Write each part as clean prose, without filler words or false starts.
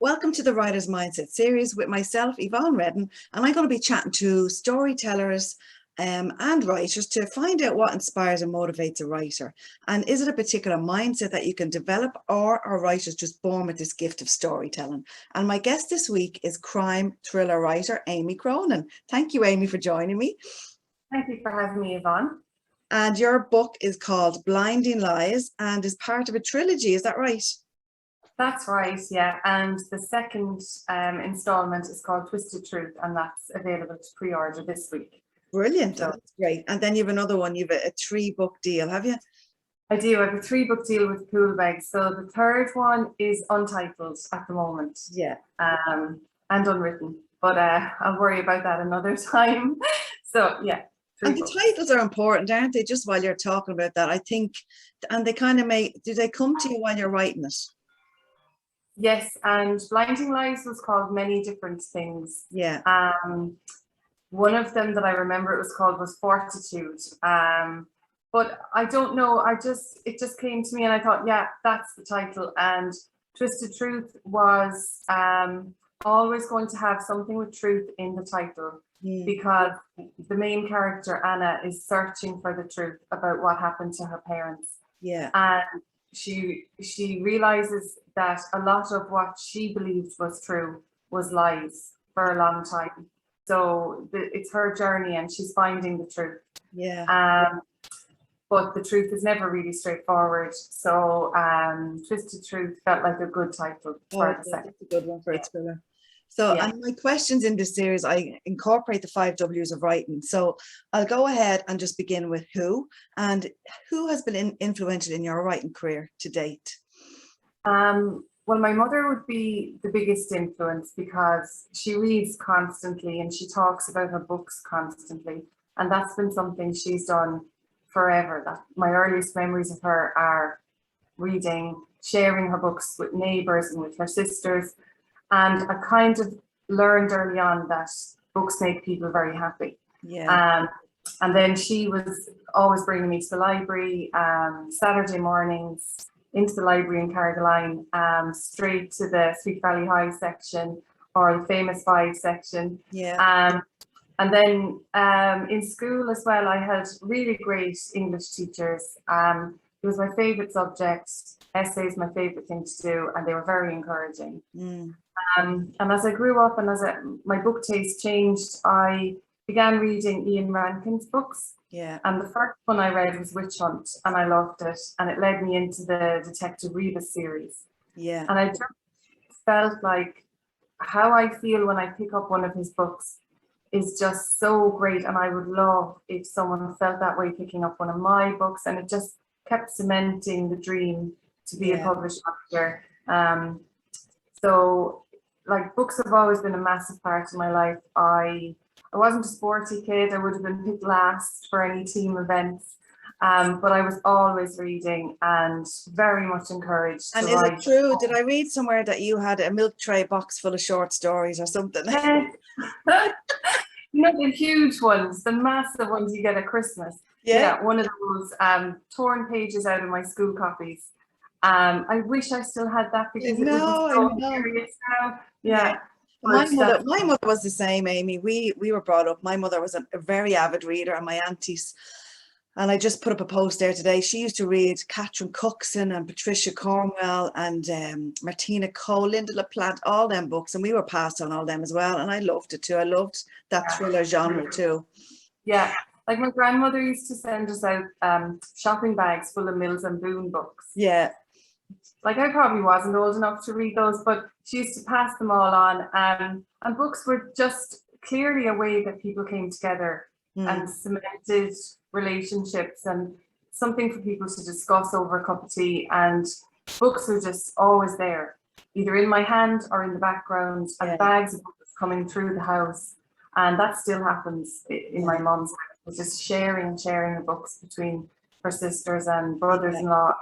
Welcome to the Writer's Mindset series with myself, Yvonne Redden, and I'm going to be chatting to storytellers and writers to find out what inspires and motivates a writer. And is it a particular mindset that you can develop, or are writers just born with this gift of storytelling? And my guest this week is crime thriller writer Amy Cronin. Thank you, Amy, for joining me. Thank you for having me, Yvonne. And your book is called Blinding Lies and is part of a trilogy, is that right? That's right, yeah. And the second installment is called Twisted Truth, and that's available to pre-order this week. Brilliant, so, that's great. And then you have another one, you have a 3-book deal, have you? I do, I have a 3-book deal with Poolbeg. So the third one is untitled at the moment. Yeah. And unwritten, but I'll worry about that another time. So yeah. And the titles are important, aren't they? Just while you're talking about that, I think, and they kind of do they come to you while you're writing it? Yes, and Blinding Lies was called many different things. Yeah. One of them that I remember it was called was Fortitude. But I don't know, it just came to me and I thought, yeah, that's the title. And Twisted Truth was always going to have something with truth in the title, because the main character, Anna, is searching for the truth about what happened to her parents. Yeah. And she realizes that a lot of what she believed was true was lies for a long time. So it's her journey and she's finding the truth. Yeah. But the truth is never really straightforward. So Twisted Truth felt like a good title for the second. That's a good one for a thriller. So, and my questions in this series, I incorporate the 5 W's of writing. So I'll go ahead and just begin with who, and who has been influential in your writing career to date? Well, my mother would be the biggest influence because she reads constantly and she talks about her books constantly. And that's been something she's done forever. My earliest memories of her are reading, sharing her books with neighbours and with her sisters. And I kind of learned early on that books make people very happy. Yeah. And then she was always bringing me to the library, Saturday mornings, into the library in Carrigaline, straight to the Sweet Valley High section or the Famous Five section. Yeah. And then in school as well, I had really great English teachers. It was my favourite subject. Essays, my favourite thing to do, and they were very encouraging. And as I grew up and as my book taste changed, I began reading Ian Rankin's books. Yeah. And the first one I read was Witch Hunt, and I loved it. And it led me into the Detective Rebus series. Yeah. And I just felt like how I feel when I pick up one of his books is just so great. And I would love if someone felt that way picking up one of my books. And it just kept cementing the dream to be a published author. So like books have always been a massive part of my life. I wasn't a sporty kid. I would have been picked last for any team events. But I was always reading and very much encouraged to write. And is it true? Did I read somewhere that you had a milk tray box full of short stories or something? You know, the huge ones, the massive ones you get at Christmas. Yeah, one of those torn pages out of my school copies. I wish I still had that because it would be so hilarious now. Yeah. My mother was the same, Amy. We were brought up. My mother was a very avid reader, and my aunties. And I just put up a post there today. She used to read Catherine Cookson and Patricia Cornwell and Martina Cole, Linda LaPlante, all them books. And we were passed on all them as well. And I loved it too. I loved that thriller genre too. Yeah. Like my grandmother used to send us out shopping bags full of Mills and Boon books. Yeah. Like I probably wasn't old enough to read those, but she used to pass them all on. And books were just clearly a way that people came together and cemented relationships and something for people to discuss over a cup of tea. And books were just always there, either in my hand or in the background, and bags of books coming through the house. And that still happens in my mum's house, just sharing the books between her sisters and brothers-in-law.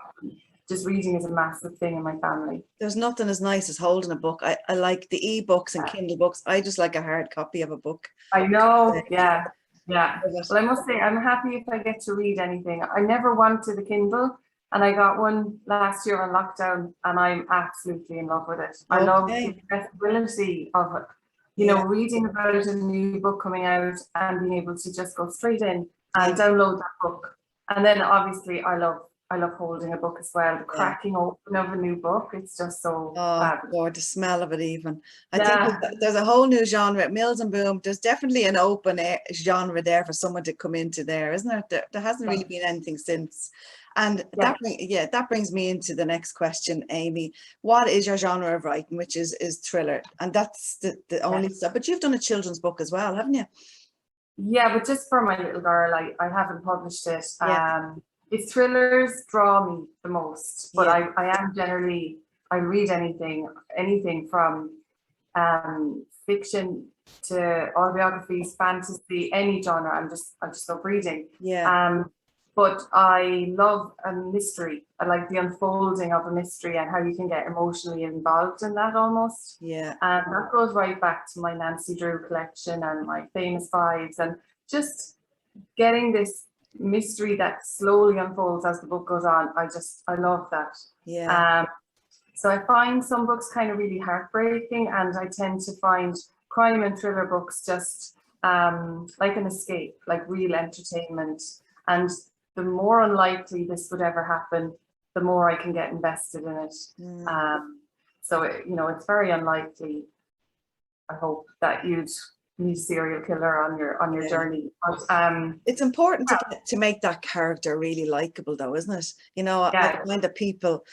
Just reading is a massive thing in my family. There's nothing as nice as holding a book. I like the e-books and Kindle books. I just like a hard copy of a book. I know, yeah. Well, I must say, I'm happy if I get to read anything. I never wanted a Kindle. And I got one last year on lockdown, and I'm absolutely in love with it. I love the accessibility of it. You know, reading about a new book coming out and being able to just go straight in and download that book. And then obviously I love holding a book as well. The cracking open of a new book, it's just so fabulous. Or the smell of it even. I think there's a whole new genre at Mills and Boom. There's definitely an open genre there for someone to come into there, isn't there? There hasn't really been anything since. And that brings me into the next question, Amy. What is your genre of writing, which is thriller? And that's the only stuff. But you've done a children's book as well, haven't you? Yeah, but just for my little girl, I haven't published it. It's thrillers draw me the most, but I am generally, I read anything from fiction to autobiographies, fantasy, any genre. I just love reading. But I love a mystery. I like the unfolding of a mystery and how you can get emotionally involved in that almost. And that goes right back to my Nancy Drew collection and my Famous Fives, and just getting this mystery that slowly unfolds as the book goes on. I love that. So I find some books kind of really heartbreaking, and I tend to find crime and thriller books just like an escape, like real entertainment. And the more unlikely this would ever happen, the more I can get invested in it. So it's very unlikely, I hope, that you'd meet a serial killer on your journey. But it's important to make that character really likable, though, isn't it? I find that people,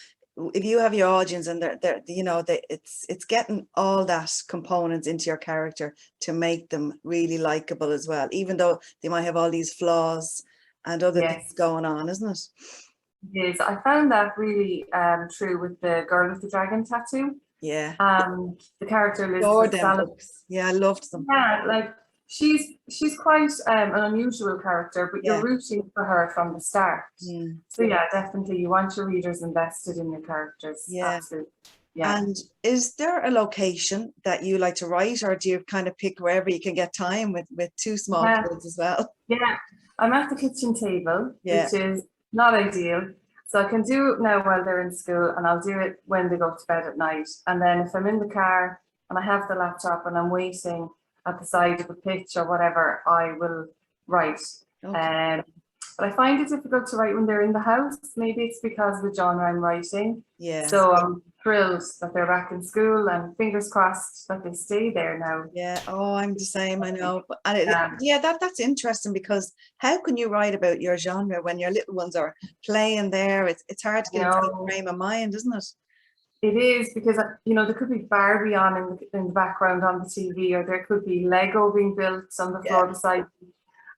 if you have your audience and it's getting all that components into your character to make them really likable as well, even though they might have all these flaws and other things going on, isn't it? Yes, I found that really true with the girl with the dragon tattoo. The character Elizabeth Sallis. I loved them. Like she's quite an unusual character, but you're rooting for her from the start. So definitely you want your readers invested in your characters. Absolutely. And is there a location that you like to write, or do you kind of pick wherever you can get time with two small kids as well? I'm at the kitchen table, which is not ideal. So I can do it now while they're in school, and I'll do it when they go to bed at night. And then if I'm in the car and I have the laptop and I'm waiting at the side of a pitch or whatever, I will write. But I find it difficult to write when they're in the house. Maybe it's because of the genre I'm writing. So I'm thrilled that they're back in school, and fingers crossed that they stay there now. I'm the same, I know. But that's interesting, because how can you write about your genre when your little ones are playing there? It's hard to get into the frame of mind, isn't it? It is, because there could be Barbie on in the background on the TV, or there could be Lego being built on the floor beside me.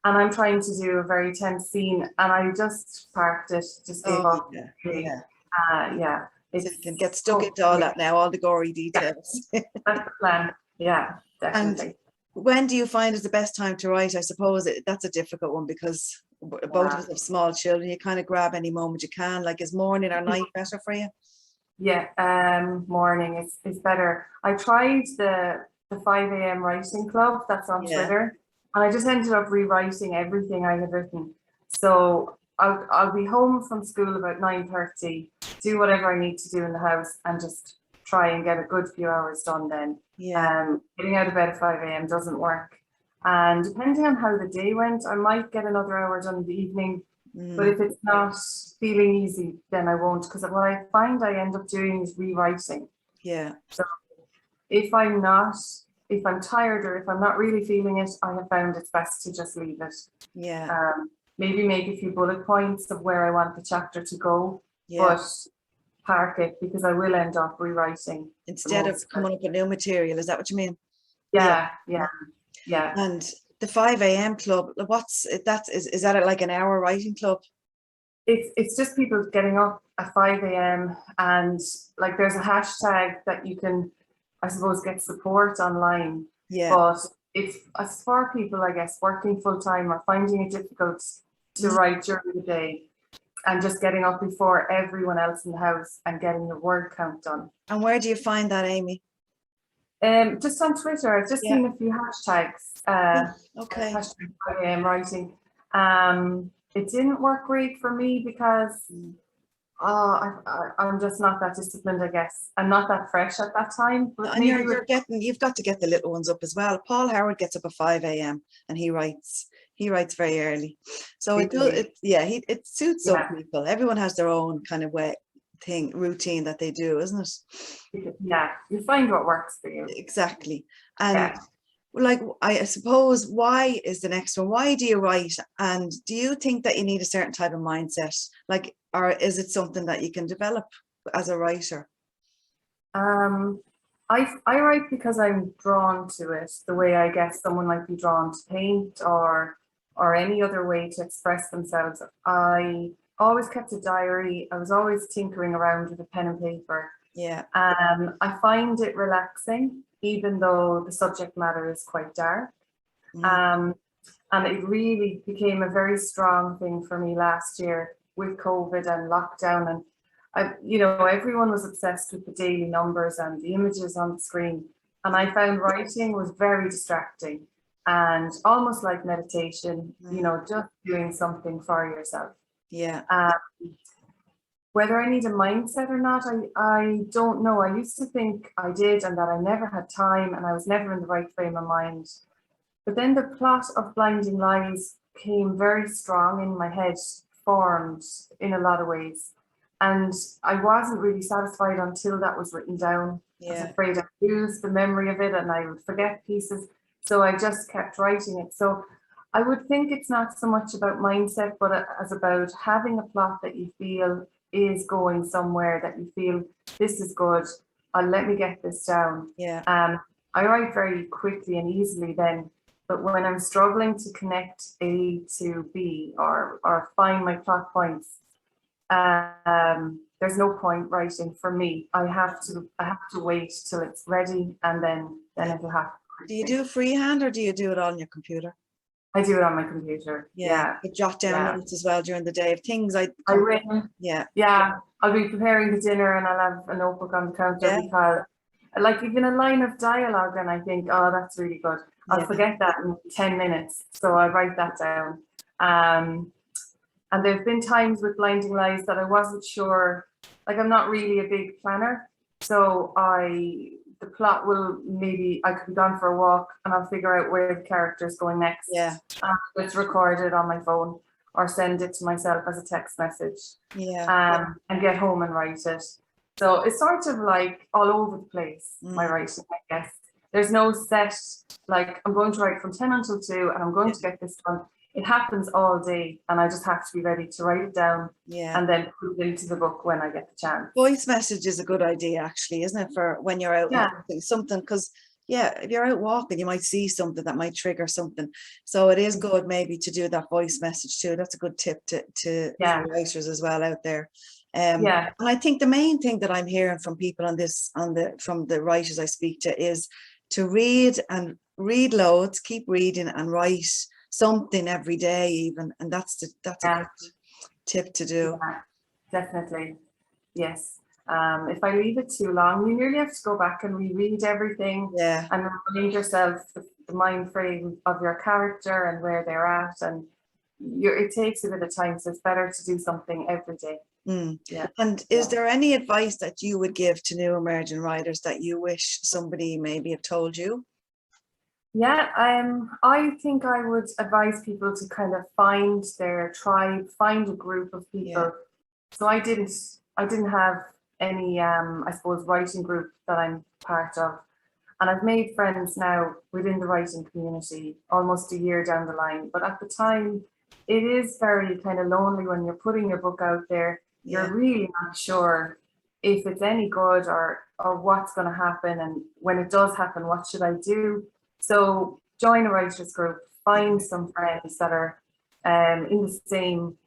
And I'm trying to do a very tense scene, and I just parked it, just gave up. So you can get stuck into all that now, all the gory details. That's the plan. Yeah, definitely. And when do you find is the best time to write? I suppose that's a difficult one, because both of us have small children. You kind of grab any moment you can. Like, is morning or night better for you? Morning is better. I tried the 5 a.m. writing club that's on Twitter, and I just ended up rewriting everything I had written. So I'll be home from school about 9:30, do whatever I need to do in the house, and just try and get a good few hours done then. Getting out of bed at 5 a.m. doesn't work. And depending on how the day went, I might get another hour done in the evening. But if it's not feeling easy, then I won't, because what I find I end up doing is rewriting. So if I'm tired, or if I'm not really feeling it, I have found it's best to just leave it. Maybe make a few bullet points of where I want the chapter to go, but park it, because I will end up rewriting. Instead of coming up with new material, is that what you mean? Yeah. And the 5 a.m. club, is that like an hour writing club? It's just people getting up at 5 a.m. and like there's a hashtag that you can, I suppose, get support online. But it's for people, I guess, working full time or finding it difficult to write during the day, and just getting up before everyone else in the house and getting your word count done. And where do you find that, Amy? Just on Twitter. I've just seen a few hashtags. Hashtag 5 a.m. writing. It didn't work great for me, because I'm just not that disciplined, I guess. I'm not that fresh at that time, but And maybe you've got to get the little ones up as well. Paul Howard gets up at 5 a.m. and he writes very early. So it suits some yeah, people. Everyone has their own kind of routine that they do, isn't it? yeah, you find what works for you. Exactly. And Yeah. like, I suppose, why is the next one? Why do you write? And do you think that you need a certain type of mindset? Like, or is it something that you can develop as a writer? I write because I'm drawn to it, the way I guess someone might be drawn to paint or any other way to express themselves. I always kept a diary. I was always tinkering around with a pen and paper. Yeah. I find it relaxing, even though the subject matter is quite dark. And it really became a very strong thing for me last year with COVID and lockdown. And everyone was obsessed with the daily numbers and the images on the screen. And I found writing was very distracting and almost like meditation, just doing something for yourself. Yeah. Whether I need a mindset or not, I don't know. I used to think I did and that I never had time and I was never in the right frame of mind. But then the plot of Blinding Lies came very strong in my head, formed in a lot of ways. And I wasn't really satisfied until that was written down. I was afraid I'd lose the memory of it and I would forget pieces. So I just kept writing it. So I would think it's not so much about mindset, but as about having a plot that you feel is going somewhere, that you feel this is good. Let me get this down. Yeah. I write very quickly and easily then. But when I'm struggling to connect A to B or find my plot points, there's no point writing for me. I have to wait till it's ready and then it'll happen. Do you do freehand or do you do it on your computer? I do it on my computer. Yeah. You jot down notes as well during the day of things I will. Yeah. Yeah. I'll be preparing the dinner and I'll have a notebook on the counter because like even a line of dialogue and I think, oh, that's really good. I'll forget that in 10 minutes. So I write that down. And there've been times with Blinding Lies that I wasn't sure, like I'm not really a big planner. So the plot I could be gone for a walk and I'll figure out where the character's going next. Yeah. It's recorded on my phone or send it to myself as a text message. Yeah. And get home and write it. So it's sort of like all over the place, my writing, I guess. There's no set, like I'm going to write from 10 until 2 and I'm going to get this done. It happens all day and I just have to be ready to write it down and then put it into the book when I get the chance. Voice message is a good idea actually, isn't it, for when you're out walking something, because if you're out walking you might see something that might trigger something. So it is good maybe to do that voice message too. That's a good tip to writers as well out there. And I think the main thing that I'm hearing from people from the writers I speak to is to read loads, keep reading and write something every day even, and that's a good tip to do. Definitely, yes. If I leave it too long, you nearly have to go back and reread everything and remind yourself the mind frame of your character and where they're at, and it takes a bit of time, so it's better to do something every day. And is there any advice that you would give to new emerging writers that you wish somebody maybe have told you? I think I would advise people to kind of find their tribe, find a group of people. So I didn't have any I suppose writing group that I'm part of, and I've made friends now within the writing community almost a year down the line, but at the time it is very kind of lonely when you're putting your book out there. You're really not sure if it's any good or what's going to happen, and when it does happen, what should I do? So join a writers group, find some friends that are in the same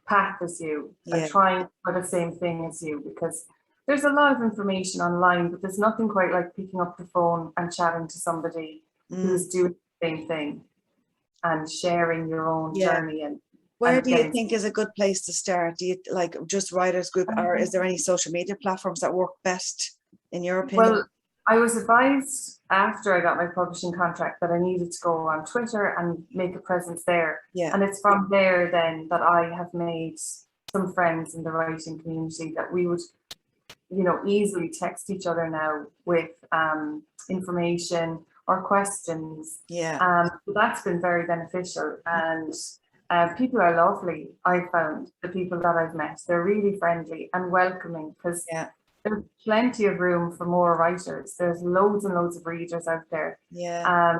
path as you and trying for the same thing as you, because there's a lot of information online, but there's nothing quite like picking up the phone and chatting to somebody who's doing the same thing and sharing your own journey. And where do you think is a good place to start? Do you like just writers group, or is there any social media platforms that work best in your opinion? Well, I was advised after I got my publishing contract that I needed to go on Twitter and make a presence there. And it's from there then that I have made some friends in the writing community that we would, you know, easily text each other now with information or questions. Yeah. So that's been very beneficial, and people are lovely. I found the people that I've met, they're really friendly and welcoming, because Yeah. there's plenty of room for more writers. There's loads and loads of readers out there. Yeah.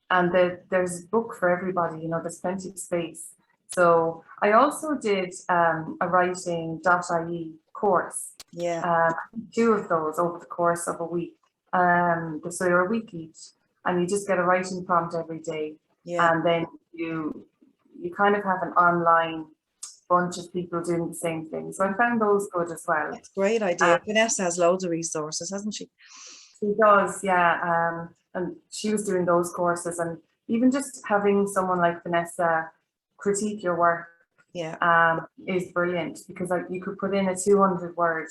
And there's a book for everybody, you know, there's plenty of space. So I also did a writing.ie course, Yeah. 2 of those over the course of a week. So they're a week each, and you just get a writing prompt every day, Yeah. and then you kind of have an online bunch of people doing the same thing. So I found those good as well. That's a great idea. Vanessa has loads of resources, hasn't she? She does, yeah. And she was doing those courses, and even just having someone like Vanessa critique your work is brilliant, because you could put in a 200-word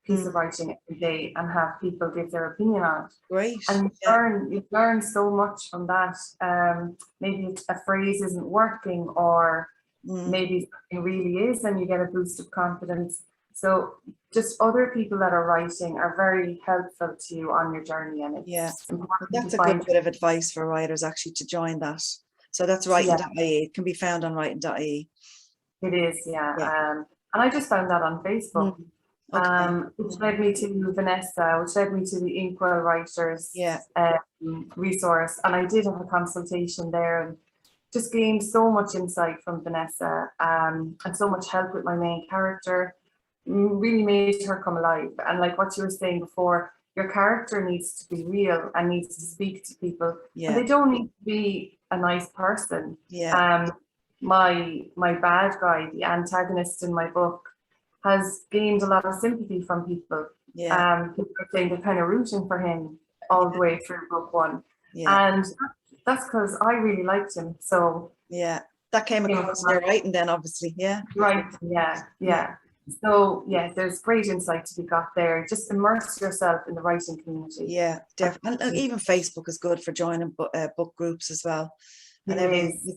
piece of writing every day and have people give their opinion on it. Great. And you learn so much from that. Maybe a phrase isn't working, or maybe something really is, and you get a boost of confidence. So just other people that are writing are very helpful to you on your journey, and it's important. That's a good bit of advice for writers, actually, to join that. So that's writing.ie. It can be found on writing.ie. It is, and I just found that on Facebook, which led me to Vanessa, which led me to the Inkwell Writers resource, and I did have a consultation there, and just gained so much insight from Vanessa, and so much help with my main character. Really made her come alive. And like what you were saying before, your character needs to be real and needs to speak to people, and they don't need to be a nice person. My bad guy, the antagonist in my book, has gained a lot of sympathy from people. People are saying they're kind of rooting for him all the way through book 1, and that's because I really liked him. So that came across in your writing then, obviously. So there's great insight to be got there. Just immerse yourself in the writing community. Yeah, definitely. And even Facebook is good for joining book groups as well. And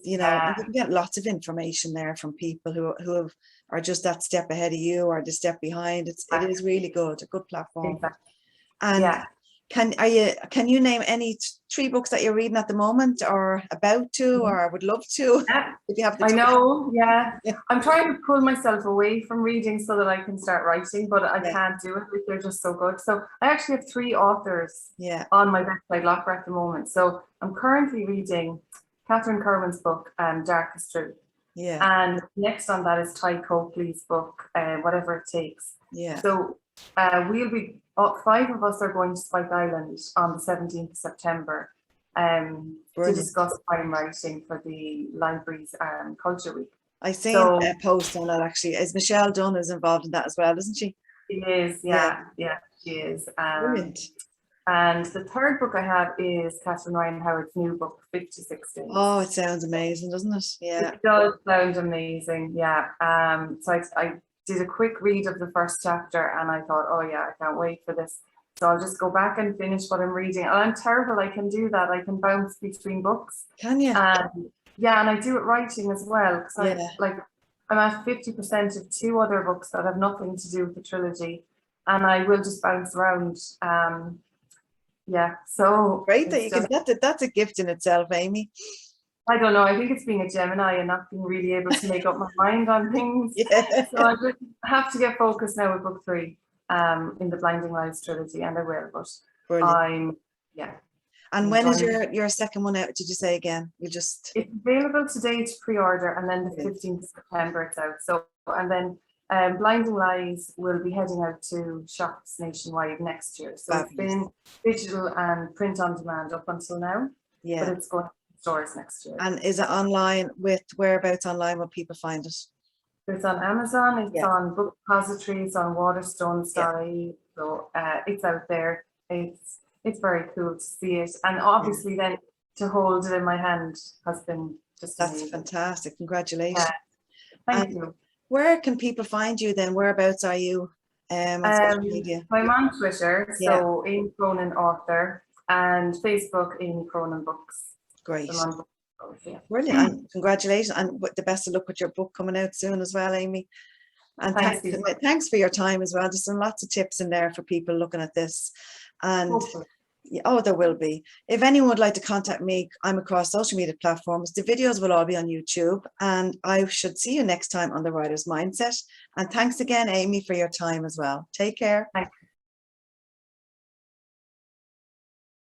you can get lots of information there from people who are just that step ahead of you or the step behind. It is really good, a good platform. Exactly. And can you name any 3 books that you're reading at the moment, or about to, or would love to? If you have the time. I know, I'm trying to pull myself away from reading so that I can start writing, but I can't do it. They're just so good. So I actually have 3 authors on my bedside locker at the moment. So I'm currently reading Catherine Kerwin's book, Darkest Truth. And next on that is Ty Coakley's book, Whatever It Takes. So we'll be 5 of us are going to Spike Island on the 17th of September to discuss crime writing for the library's Culture Week. I seen a post on that, actually. Is Michelle Dunn is involved in that as well, isn't she? She is, she is. Brilliant. And the 3rd book I have is Catherine Ryan Howard's new book, 56 Days. Oh, it sounds amazing, doesn't it? Yeah. It does sound amazing, So I did a quick read of the first chapter, and I thought, oh yeah, I can't wait for this. So I'll just go back and finish what I'm reading. And I'm terrible, I can do that. I can bounce between books. Can you? And I do it writing as well. Because I'm at 50% of 2 other books that have nothing to do with the trilogy, and I will just bounce around. So great that you can. That's a gift in itself, Amy. I don't know. I think it's being a Gemini and not being really able to make up my mind on things. So I just have to get focused now with book 3 in the Blinding Lights trilogy, and I will. But brilliant. And when is your second one out? Did you say again? It's available today to pre-order, and then the 15th of September it's out. So, and then Blinding Lies will be heading out to shops nationwide next year. So it's been digital and print on demand up until now. But it's going to stores next year. And is it online? Whereabouts online will people find it? It's on Amazon, it's on book repositories, on Waterstones.ie. So it's out there. It's very cool to see it, and obviously then to hold it in my hand has been just amazing. Fantastic. Congratulations. Thank you. Where can people find you then? Whereabouts are you on social media? I'm on Twitter, so Amy Cronin author, and Facebook, Amy Cronin Books. Great. Brilliant. And congratulations, and the best of luck with your book coming out soon as well, Amy. And Thanks, thanks for your time as well. There's some lots of tips in there for people looking at this. And oh, there will be. If anyone would like to contact me, I'm across social media platforms. The videos will all be on YouTube, and I should see you next time on The Writer's Mindset. And thanks again, Amy, for your time as well. Take care. Thanks.